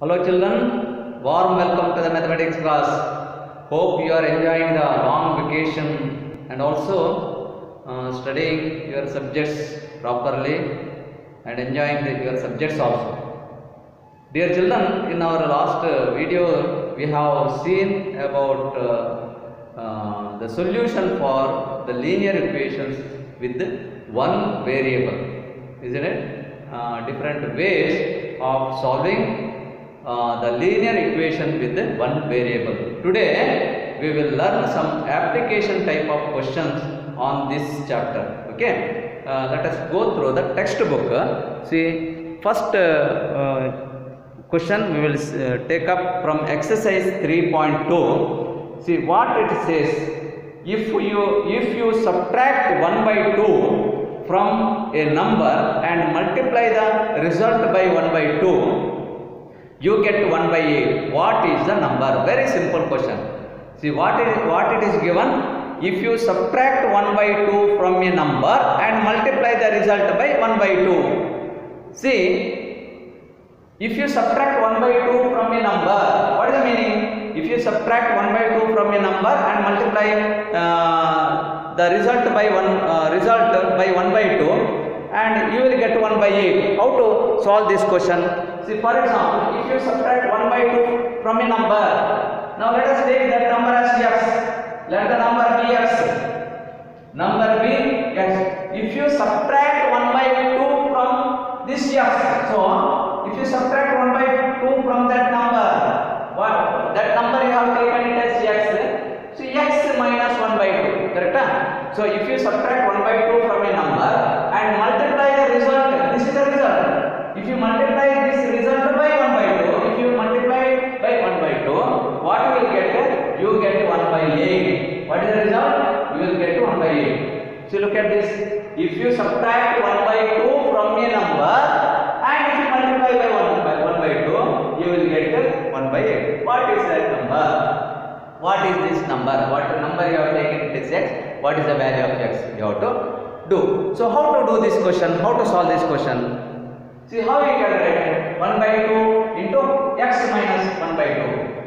Hello children, warm welcome to the mathematics class. Hope you are enjoying the long vacation and also studying your subjects properly and enjoying your subjects also. Dear children, in our last video we have seen about the solution for the linear equations with one variable, isn't it? Different ways of solving the linear equation with one variable. Today we will learn some application type of questions on this chapter. Okay, let us go through the textbook. See, first question we will take up from exercise 3.2. See what it says. If you subtract 1 by 2 from a number and multiply the result by 1 by 2, you get 1 by 8. What is the number? Very simple question. See what it is given. If you subtract 1 by 2 from a number and multiply the result by 1 by 2. See, if you subtract 1 by 2 from a number, what is the meaning? If you subtract 1 by 2 from a number and multiply the result by 1 by 2, and you will get 1 by 8. How to solve this question? See, for example, if you subtract 1 by 2 from a number, now let us take that number as x. Let the number be x. Number be x. If you subtract 1 by 2 from this x, so if you subtract 1 by 2 from that number, what? That number you have taken it as x. So x minus 1 by 2, correct? So if you subtract 1 by 2 from a number and multiply the result, this is the result. If you multiply this result by 1 by 2, if you multiply by 1 by 2, what you will get? You get 1 by 8. What is the result? You will get 1 by 8. So look at this. If you subtract 1 by 2 from a number and if you multiply by 1 by 2, you will get 1 by 8. What is that number? What is this number? What number you have taken it is x? What is the value of x? You have to do. So how to do this question? How to solve this question? See how we can write 1 by 2 into x minus 1 by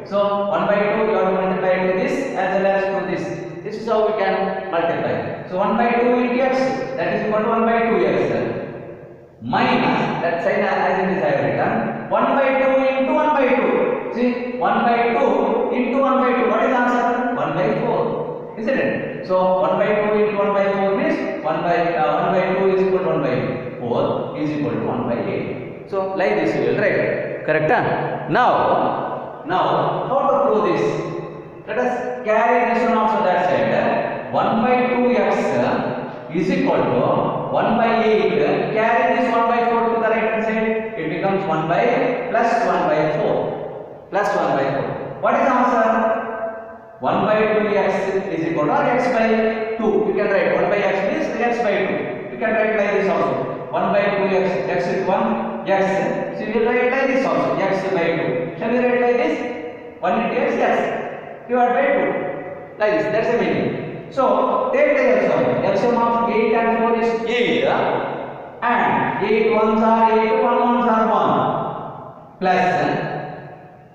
2. So 1 by 2 you have to multiply to this as well as to this. This is how we can multiply. So 1 by 2 into x, that is equal to 1 by 2x minus that sign as it is I have written 1 by 2 into 1 by 2. See 1 by 2 into 1 by 2. What is the answer? 1 by 4. Isn't it? So 1 by 2 into 1 by 4 means 1 by 2 is equal to 1 by 4 is equal to 1 by 8. So like this you will write. Correct? Now how to prove this? Let us carry this one also that side. 1 by 2x is equal to 1 by 8. Carry this 1 by 4 to the right hand side. It becomes 1 by plus 1 by 4. Plus 1 by 4. What is the answer? 1 by 2x is equal to x by 2. You can write 1 by x means x by 2. You can write like this also. 1 by 2x, x is 1, x. So you will write like this also, x by 2. Shall we write like this? 1 into x, yes. Divided by 2. Like this, that's the meaning. So take the LCM. LCM of 8 and 4 is 8. And 8 ones are 8, 1 ones are 1. Plus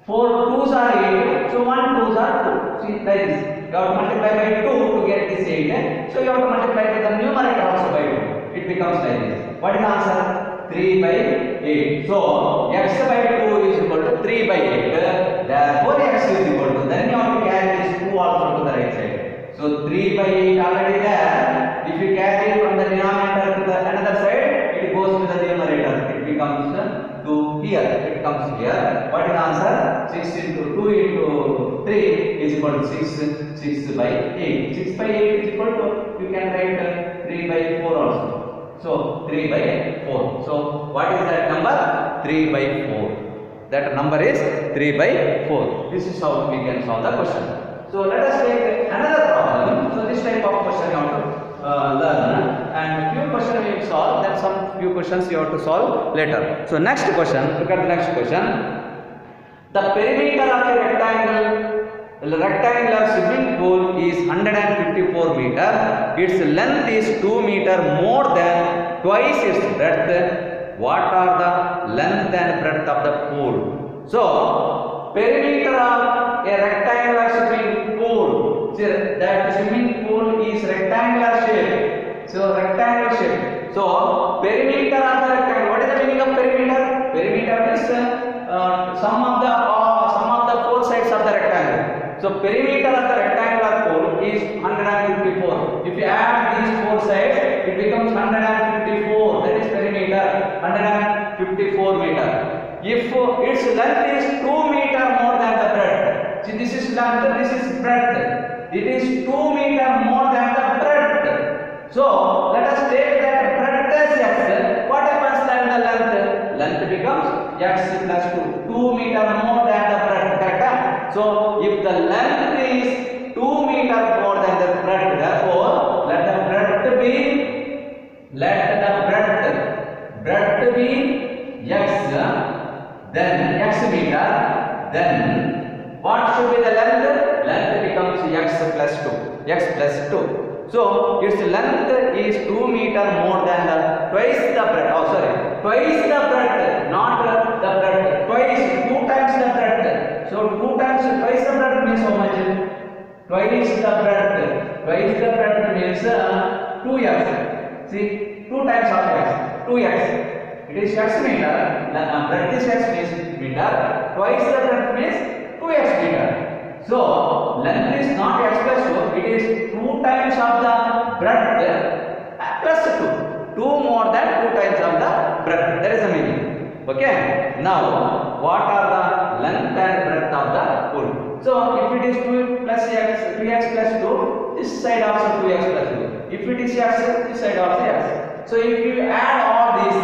4 2s are 8, so 1 2s are 2. See, like this. You have to multiply by 2 to get this 8. So you have to multiply by the numerator also by 2. It becomes like this. What is the answer? 3 by 8. So x by 2 is equal to 3 by 8. Therefore x is equal to. Then you have to carry this 2 also to the right side. So 3 by 8 already there. If you carry from the denominator to the another side, it goes to the numerator. It becomes 2 here. It comes here. What is the answer? 6 into 2 into 3 is equal to 6. 6 by 8. 6 by 8 is equal to, you can write 3 by 4 also. So 3 by 4. So what is that number? 3 by 4. That number is 3 by 4. This is how we can solve the question. So let us take another problem. So this type of question you have to learn, and few questions we will solve. Then some few questions you have to solve later. So next question. Look at the next question. The perimeter of a rectangular swimming pool is 154 meter. Its length is 2 meter more than twice its breadth. What are the length and breadth of the pool? So perimeter of a rectangular swimming pool. See, that swimming pool is rectangular shape. So rectangular shape. So perimeter of the rectangle. What is the meaning of perimeter? Perimeter is sum of the four sides of the rectangle. So perimeter of the rectangular pool is 154. If you add these four sides, it becomes 154. That is perimeter, 154 meter. If its length is 2 meter more than the breadth, see, this is length, this is breadth. It is 2 meter more than the breadth. So let us take that breadth as x. What happens then the length? Length becomes x plus 2. 2 meter more than the breadth. Correct? So if the length is 2 meter more than the breadth, therefore let the breadth be x, then x meter, then what should be the length? Length becomes x plus 2. X plus 2. So its length is 2 meter more than the twice the breadth. Oh, sorry, twice the breadth, not the breadth. Twice, 2 times the breadth. So 2 times twice the breadth means how much? Twice the breadth. Twice the breadth means 2x. See, 2 times of x, 2x. It is x meter. Breadth is x means meter. Twice the breadth means 2x meter. So length is not x plus 2. It is 2 times of the breadth plus 2. 2 more than 2 times of the breadth. That is the meaning. Okay. Now what are the length and breadth of the pool? So if it is 2 plus x, 3x plus 2, this side also 2x plus 2. If it is x, this side also x. So if you add all these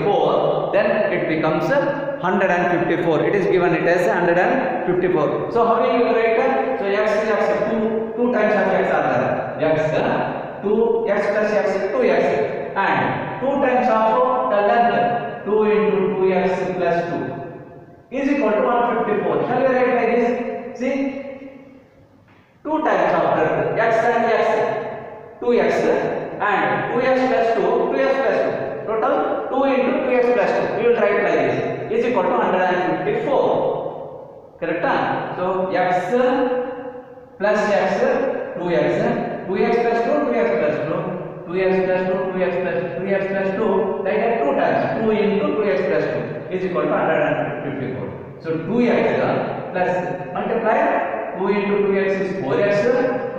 4, then it becomes 154. It is given it as 154. So how do you write it? So x is x, 2 times of x are there. X, 2, x plus x, 2x. And 2 times of the length, 2 into 2x plus 2 is equal to 154. Shall we write like this? See, 2 times of breadth, x and x, 2x. And 2x plus 2, 2x plus 2, total 2 into 2x plus 2, we will write like this, is equal to 154, correct? So x plus x, 2x, 2x plus 2, 2x plus 2, 2x plus 2, 2x plus 2, like that 2 times, 2 into 2x plus 2 is equal to 154. So 2x plus multiply 2 into 2x is 4x,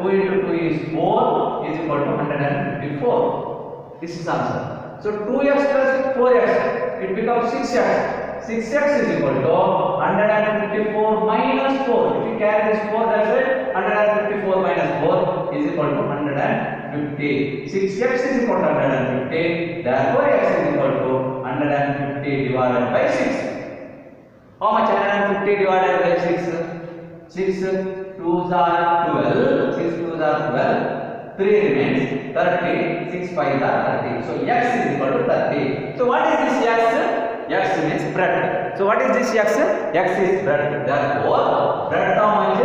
2 into 2 is 4 is equal to 154. This is answer. So 2x plus 4x, it becomes 6x. 6x is equal to 154 minus 4. If you carry this 4, that's it. 154 minus 4 is equal to 150. 6x is equal to 150. Therefore, x is equal to 150 divided by 6. How much 150 divided by 6? 6 2s are 12, 6 2s are 12, 3 remains 30, 6 5s are 30. So x is equal to 30. So what is this x? X means breadth. So what is this x? X is breadth. Therefore, breadth how much?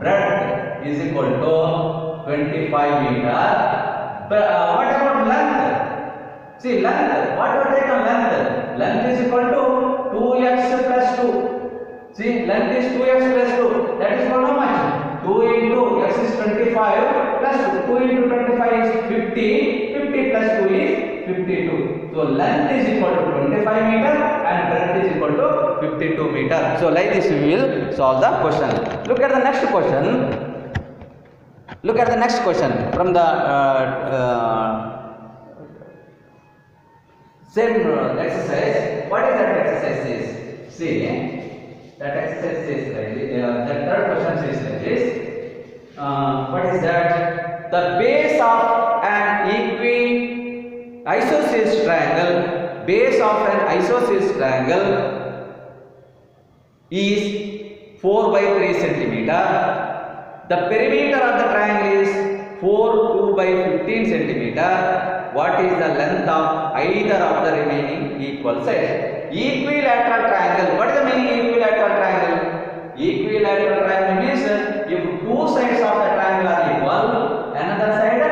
Breadth is equal to 25 meter. But what about length? See, length. What do you take on length? Length is equal to 2x plus 2. See, length is 2x plus 2. That is for how much? 2 into x is 25 plus 2 into 25 is 50. 50 plus 2 is 52. So length is equal to 25 meter and breadth is equal to 52 meter. So like this we will solve the question. Look at the next question. Look at the next question from the same exercise. What is that exercise is? See. That exercise says like this. The third question says like this. What is that? The base of an isosceles triangle. Base of an isosceles triangle is 4 by 3 centimeter. The perimeter of the triangle is 2 by 15 centimeter. What is the length of either of the remaining equal sides? Equilateral triangle. What is the meaning of equilateral triangle? Equilateral triangle means if 2 sides of the triangle are equal, another side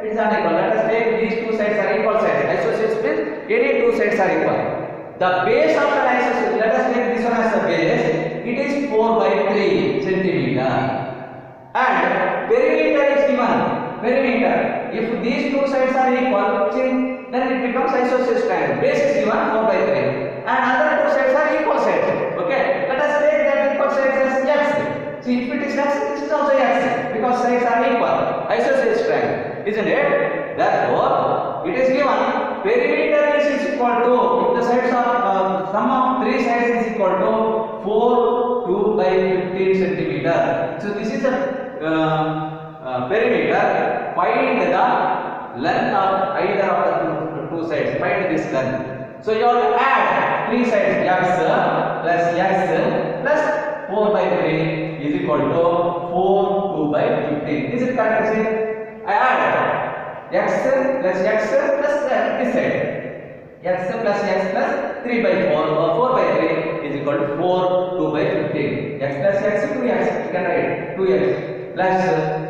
is unequal. Let us take these 2 sides are equal sides. Isosceles means any 2 sides are equal. The base of an isosceles, let us take this one as the base. perimeter. If these two sides are equal, see, then it becomes isosceles triangle. Base is given 4 by 3, and other two sides are equal sides. Okay, let us take that equal sides as x. See, if it is x, this is also x because sides are equal. Isosceles triangle, isn't it? Therefore, it is given perimeter is equal to, if the sides are sum of three sides is equal to 4 2 by 15 centimeter. So this is a perimeter. Find the length of either of the two sides. Find this length. So you have to add three sides, x plus 4 by 3 is equal to 4 2 by 15. Is it correct? See, I add x plus this side. X plus 3 by 4 or 4 by 3 is equal to 4 2 by 15. X plus x 2x, you can write 2x plus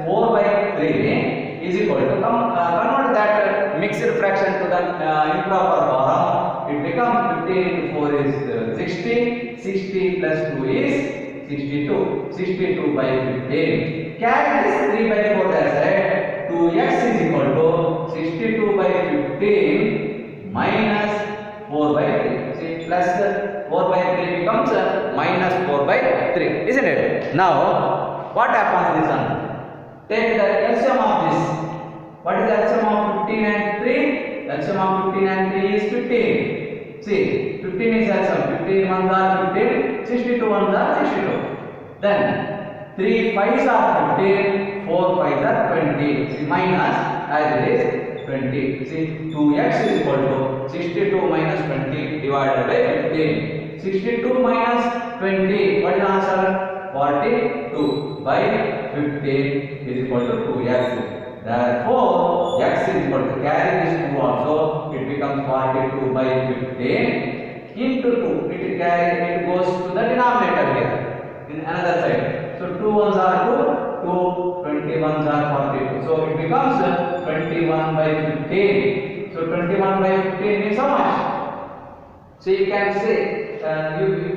4 by 3 is equal to convert that mixed fraction to the improper form. It becomes 15 into 4 is 60. 60 plus 2 is 62. 62 by 15. Carry this 3 by 4 that side. 2x is equal to 62 by 15 minus 4 by 3. See, plus 4 by 3 becomes minus 4 by 3, isn't it? Now, what happens this one? Take the LCM of this. What is the LCM of 15 and 3? LCM of 15 and 3 is 15. See, 15 is LCM. 15 ones are 15, 62 ones are 62. Then 3 5s are 15, 4 5s are 20. See, minus as it is 20. See, 2x is equal to 62 minus 20 divided by 15. 62 minus 20, what is the answer? 42 by 15 is equal to 2x. Therefore, x is equal to, carry this 2 also, it becomes 42 by 15 into 2. It goes to the denominator here, in another side. So 2 ones are 2, 20 ones are 42. So it becomes 21 by 15. So 21 by 15 is how much? So you can say,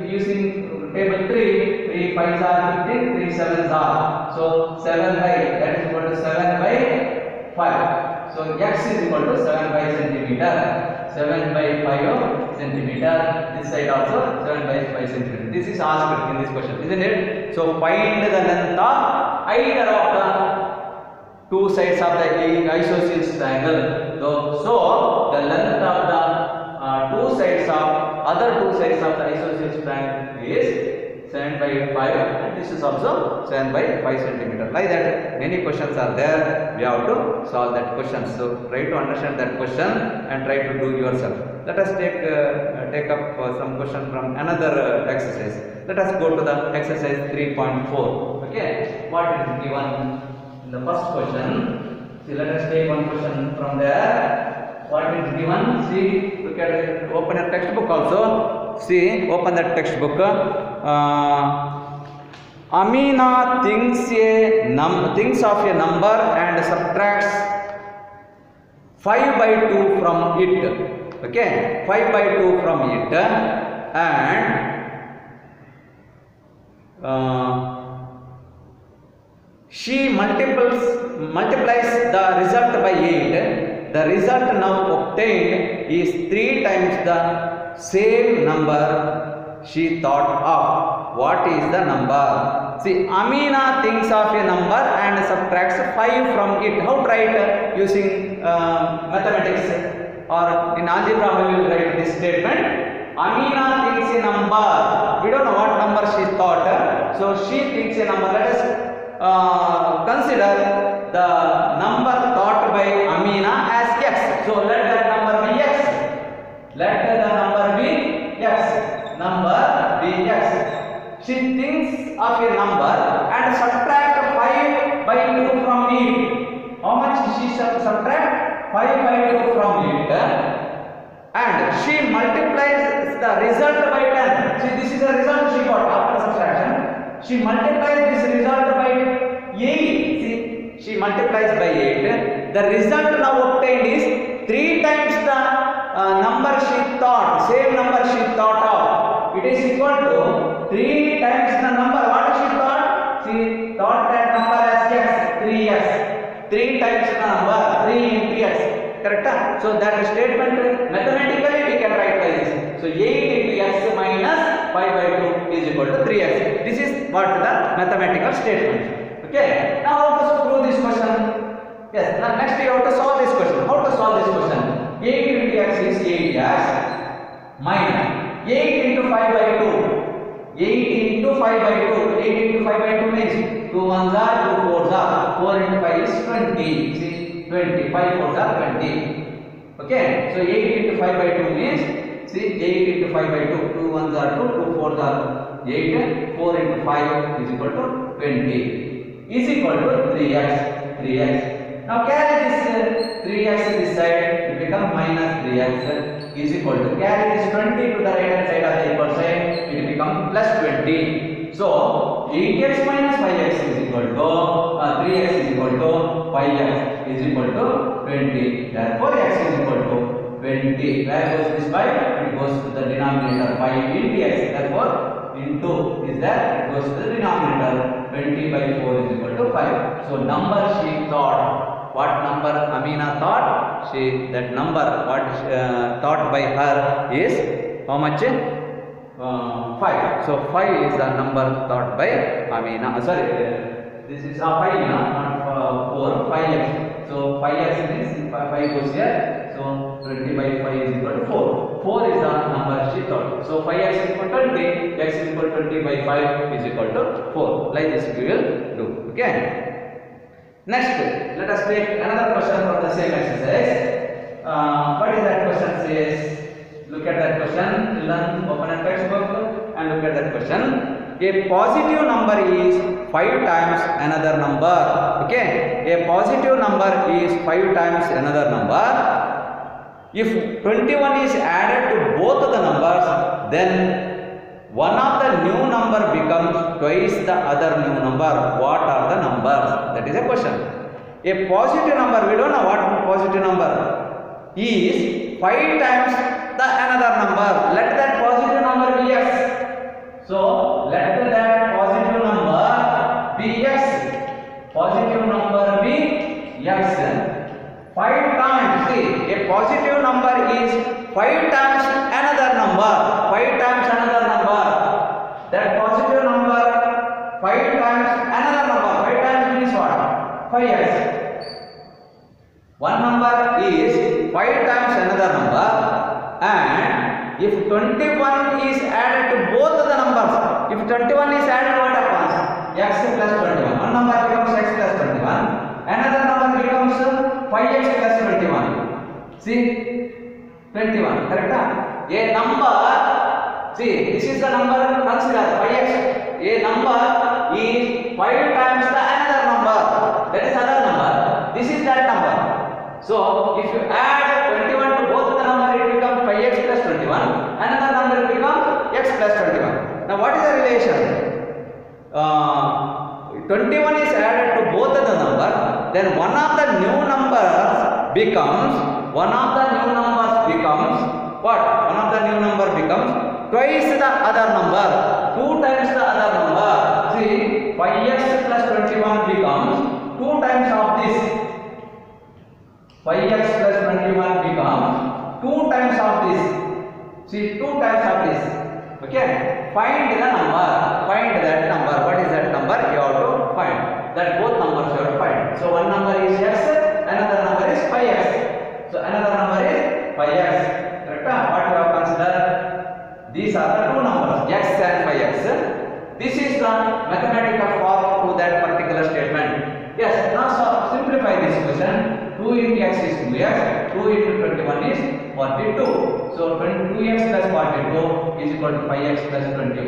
using table 3 5s are 15, 3 7s are. So 7 by, that is equal to 7 by 5. So x is equal to 7 by centimeter. 7 by 5 centimeter. This side also 7 by 5 centimeter. This is asked in this question, isn't it? So find the length of either of the two sides of the isosceles triangle. So the length of the two sides of other two sides of the isosceles triangle is 7 by 5, and this is also 7 by 5 centimeter. Like that, many questions are there. We have to solve that question. So try to understand that question and try to do yourself. Let us take up some question from another exercise. Let us go to the exercise 3.4. Okay, what is given in the first question? See, let us take one question from there. What is given? See, look at it. Open a textbook also. See, open that textbook. Amina thinks of a number and subtracts 5 by 2 from it. Okay, 5 by 2 from it, and she multiplies the result by 8. The result now obtained is 3 times the same number she thought of. What is the number? See, Amina thinks of a number and subtracts 5 from it. How to write using mathematics or in algebra? We will write this statement. Amina thinks a number. We don't know what number she thought. So she thinks a number. Let us consider the number thought by Amina as x. So let that number be x. Let the number be x. Number be x. She thinks of a number and subtract 5 by 2 from it. How much she subtract? 5 by 2 from it. And she multiplies the result by 10. See, this is the result she got after subtraction. She multiplies this result by 8. See, she multiplies by 8. The result now obtained is 3 times the number she thought, same number she thought of. It is equal to 3 times the number. What she thought? She thought that number as x, 3x. 3 times So that statement mathematically we can write like this. So 8 into x minus 5 by 2 is equal to 3x. This is what the mathematical statement. Okay. Now how to prove this question? Yes. Now next you have to solve this question. How to solve this question? 8 into x is 8x minus 8 into 5 by 2. 8 into 5 by 2. 8 into 5 by 2 means 2 ones are 2 fours are. 4 into 5 is 20. See, 20. 5 fours are 20. Okay. So 8 into 5 by 2 means, see, 8 into 5 by 2. 2 ones are 2. 2 fours are 8. 4 into 5 is equal to 20. Is equal to 3x. 3x. Now carry this 3x this side. It becomes minus 3x. Is equal to, carry this 20 to the right hand side of the equal sign, it becomes plus 20. So 8x minus 5x is equal to 3x is equal to 5x is equal to 20. Therefore x is equal to 20. Where goes this 5? It goes to the denominator 5 into x. Therefore into is there, it goes to the denominator. 20 by 4 is equal to 5. So number she thought, what number Amina thought? That number what thought by her is how much? 5. So 5 is the number thought by Amina. Sorry, this is 5, not 4. 5x. So 5x means 5 goes here. So 20 by 5 is equal to 4. 4 is the number she thought. So 5x is equal to 20. X is equal to 20 by 5 is equal to 4. Like this we will do. Okay. Next, let us take another question from the same exercise. What is that question says? Look at that question. Children, open a textbook and look at that question. A positive number is 5 times another number. Okay. A positive number is 5 times another number. If 21 is added to both of the numbers, then one of the new number becomes twice the other new number. What are the numbers? That is a question. A positive number, we don't know what positive number is 5 times the another number. Let that positive number be x. So let that positive number be x. Positive number be x. 5 times, see, a positive number is 5 times another number. 5 times another number. That positive number 5 times another number. 5 times means what? 5x. One number is 5 times another number, and if 21 is added to both of the numbers, if 21 is added, what happens? X plus 21. One number becomes x plus 21. Another number becomes 5x plus 21. See, 21. Correct? A number, see, this is the number, consider 5x. A number is 5 times the another number. That is other number. This is that number. So, if you add 21 to both the number, it becomes 5x plus 21. Another number becomes x plus 21. Now, what is the relation? 21 is added to both of the number, then one of the new numbers becomes what? One of the new number becomes twice the other number, 2 times the other number. See, 5x plus 21 becomes 2 times of this. 5x plus 21 becomes 2 times of this. See, 2 times of this. Okay. Find the number. Find that number. What is that number? You have to find. That both numbers you have to find. So one number is x, another number is 5x. So another number is 5x. Correct? What you have considered? These are the two numbers, x and 5x. This is the mathematical form to that particular statement. Yes. Now simplify this question. 2 into x is 2x. 2 into 21 is 42. So 2x plus 42 is equal to 5x plus 21.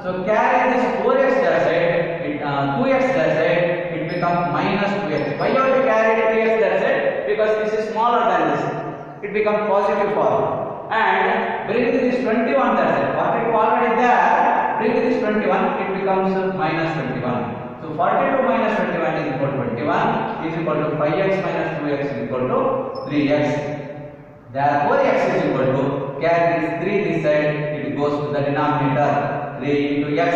So carry this 4x that side, 2x that side, it becomes minus 2x. Why you have to carry 3x that side? Because this is smaller than this. It becomes positive form. And bring this 21 that side. 42 already there. Bring this 21, it becomes minus 21. So 42 minus 21 is equal to 21 is equal to 5x minus 2x is equal to 3x. Therefore x is equal to, carry this 3 this side, it goes to the denominator, 3 into x.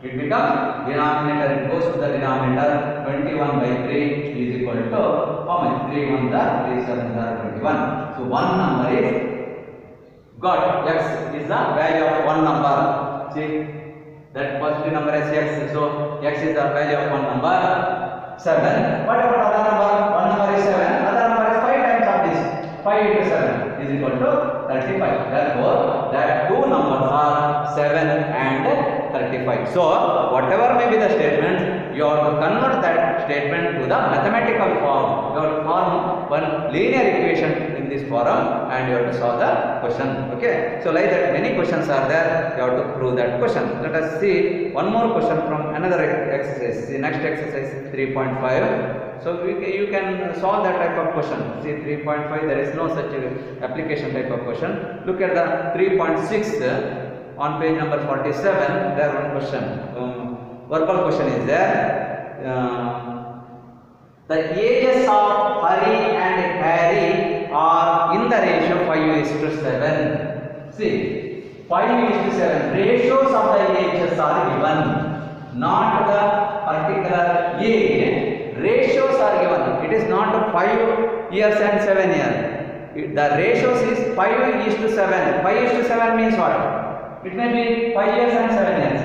It becomes denominator, it goes to the denominator. 21 by 3 is equal to how much? 3 1 3 7 21. So one number is got. X is the value of one number. See that positive number is x. So x is the value of one number 7. What about other number? One number is 7. Other number is 5 times of this. 5 into 7 is equal to 35. Therefore, that two numbers are 7 and 35. So, whatever may be the statement, you have to convert that statement to the mathematical form. You have to form one linear equation in this form and you have to solve the question. Okay. So, like that, many questions are there. You have to prove that question. Let us see one more question from another exercise. The next exercise is 3.5. So, you can solve that type of question. See 3.5, there is no such application type of question. Look at the 3.6 on page number 47. There one question. Verbal question is there. The ages of Hari and Harry are in the ratio 5:7. See, 5:7. Ratios of the ages are given, not the particular age. Ratios are given. It is not 5 years and 7 years. The ratios is 5:7. 5:7 means what? It may be 5 years and 7 years.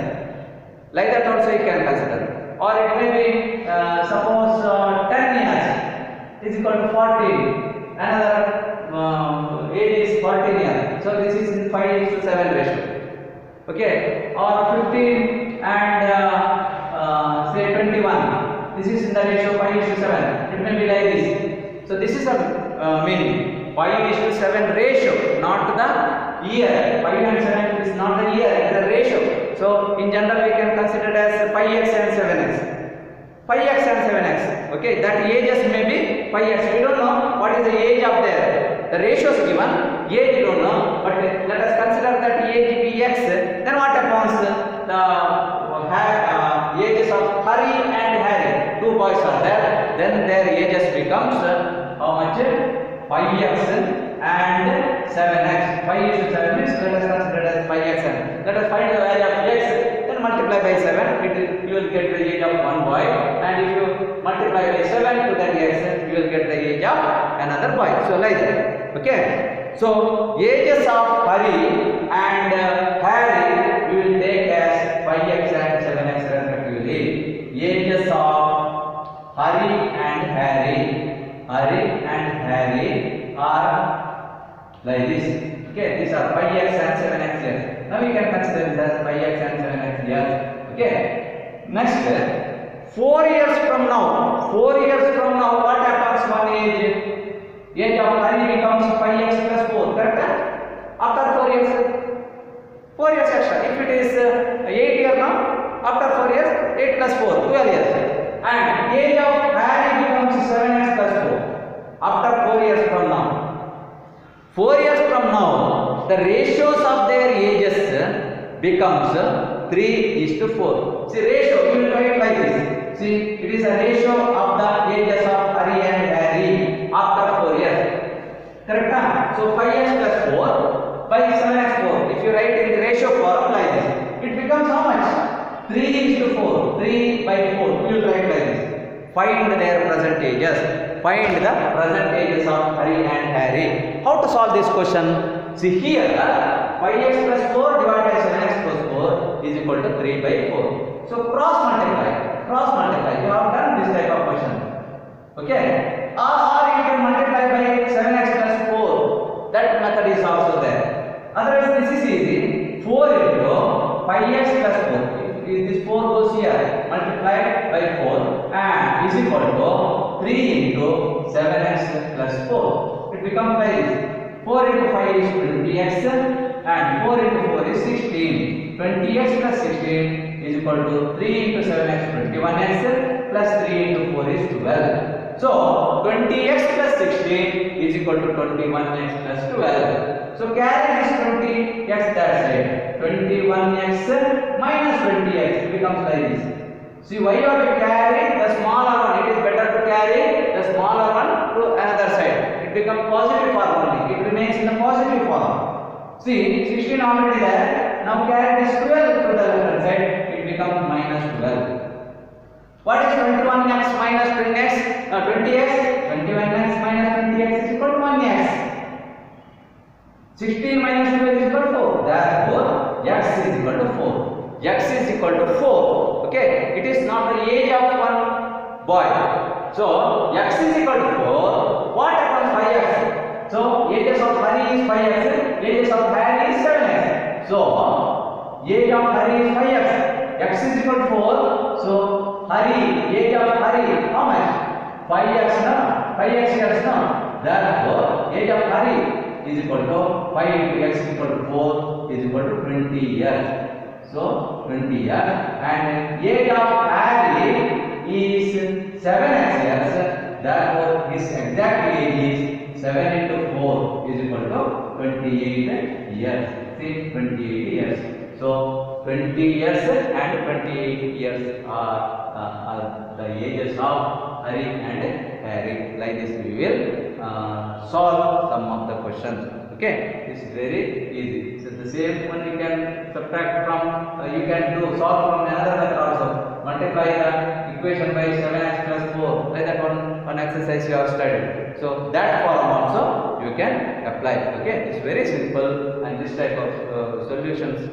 Like that also you can consider. Or it may be suppose 10 years is equal to 14. Another age is 14 years. So this is 5:7 ratio. Okay. Or 15 and say 21. This is in the ratio 5:7. It may be like this. So this is a meaning 5:7 ratio, not the year. 5 and 7 is not the year, it is a ratio. So in general we can consider it as 5x and 7x. 5x and 7x. Okay, that ages may be 5x. We don't know what is the age of there. The ratio is given, age we don't know, but let us consider that age be x. Then what happens? The ages of Hari and Harry, two boys are there. Then their ages becomes how much? 5x and 7x. 5:7 means let us consider as 5x. Let us find the value of x, then multiply by 7. You will get the age of one boy, and if you multiply by 7 to that x, you will get the age of another boy. So like that. Okay. So ages of Hari and Harry we will take as 5x and 7x respectively. Ages of Hari and Harry are like this. Okay, these are 5x and 7x years. Now we can consider this as 5x and 7x years. Okay. Next, 4 years from now. 4 years from now, what happens? One age. Age of Hari becomes 5x plus 4. Correct? After 4 years, 4 years extra. If it is 8 years now, after 4 years, 8 plus 4, 12 years. And age of Harry becomes 7x plus 4. After 4 years from now. 4 years from now, the ratios of their ages becomes 3:4. See, ratio, we will write like this. See, it is a ratio of the ages of Hari and Harry after 4 years. Correct? So 5x plus 4 by 7x 4. If you write in the ratio form like this, it becomes how much? 3:4. 3 by 4. We will write like this. Find their present ages. Find the present ages of Hari and Harry. How to solve this question? See here, 5x plus 4 divided by 7x plus 4 is equal to 3 by 4. So cross multiply. Cross multiply. You have done this type of question. Okay. Or you can multiply by 7x plus 4. That method is also there. Otherwise this is easy. 4 into 5x plus 4. If this 4 goes here, multiplied by 4 and is equal to 3 into 7x plus 4. It becomes like this. 4 into 5 is 20x and 4 into 4 is 16. 20x plus 16 is equal to 3 into 7x 21x plus 3 into 4 is 12. So 20x plus 16 is equal to 21x plus 12. So carry this 20x that side. 21x minus 20x becomes like this. See, why you have to carry the smaller one? It is better to carry the smaller one to another side. It becomes positive form only. It remains in the positive form. See, 16 already there. Now carry this 12 to the left hand side. It becomes is equal to 4. X is equal to 4. Okay, it is not the age of one boy. So x is equal to 4. What happens 5x? So ages of Hari is 5x, ages of Harry is 7x. So age of Hari is 5x. X is equal to 4. So Hari, age of Hari, how much? 5x now. 5x years now. Therefore, age of Hari is equal to 5 into x is equal to 4 is equal to 20 years. So 20 years, and age of Harry is 7x years. Therefore, his exact age is 7 into 4 is equal to 28 years. See, 28 years. So 20 years and 28 years are the ages of Hari and Harry. Like this, we will solve some of the questions. Okay, this is very easy. So the same one you can subtract from, you can do solve from another method also. Multiply the equation by 7x plus 4. Like that one exercise you have studied. So that form also you can apply. Okay, it's very simple, and this type of solutions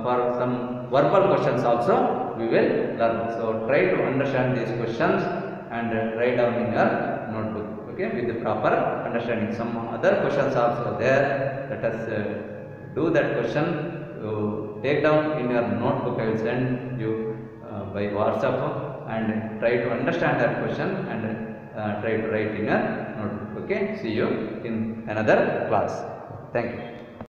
for some verbal questions also we will learn. So try to understand these questions and write down in your notebook. Okay, with the proper understanding. Some other questions also there. Let us do that question. Take down in your notebook. I will send you by WhatsApp, and try to understand that question and try to write in your notebook. Okay, see you in another class. Thank you.